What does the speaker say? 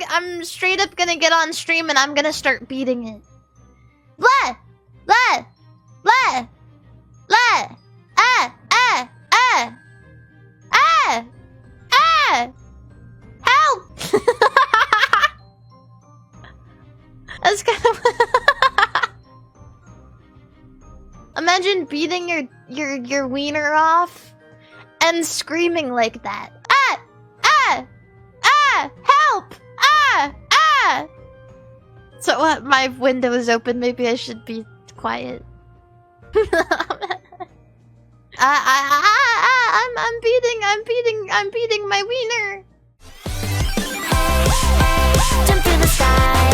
I'm straight up gonna get on stream and I'm gonna start beating it. Blah! Blah! Blah! Blah! Ah! Ah! Ah! Ah! Ah! Help! That's kind of... Imagine beating your wiener off and screaming like that. Ah! Ah! Ah! Help! Ah! Ah! So what? My window is open. Maybe I should be quiet. I'm beating my wiener. Jump through the sky.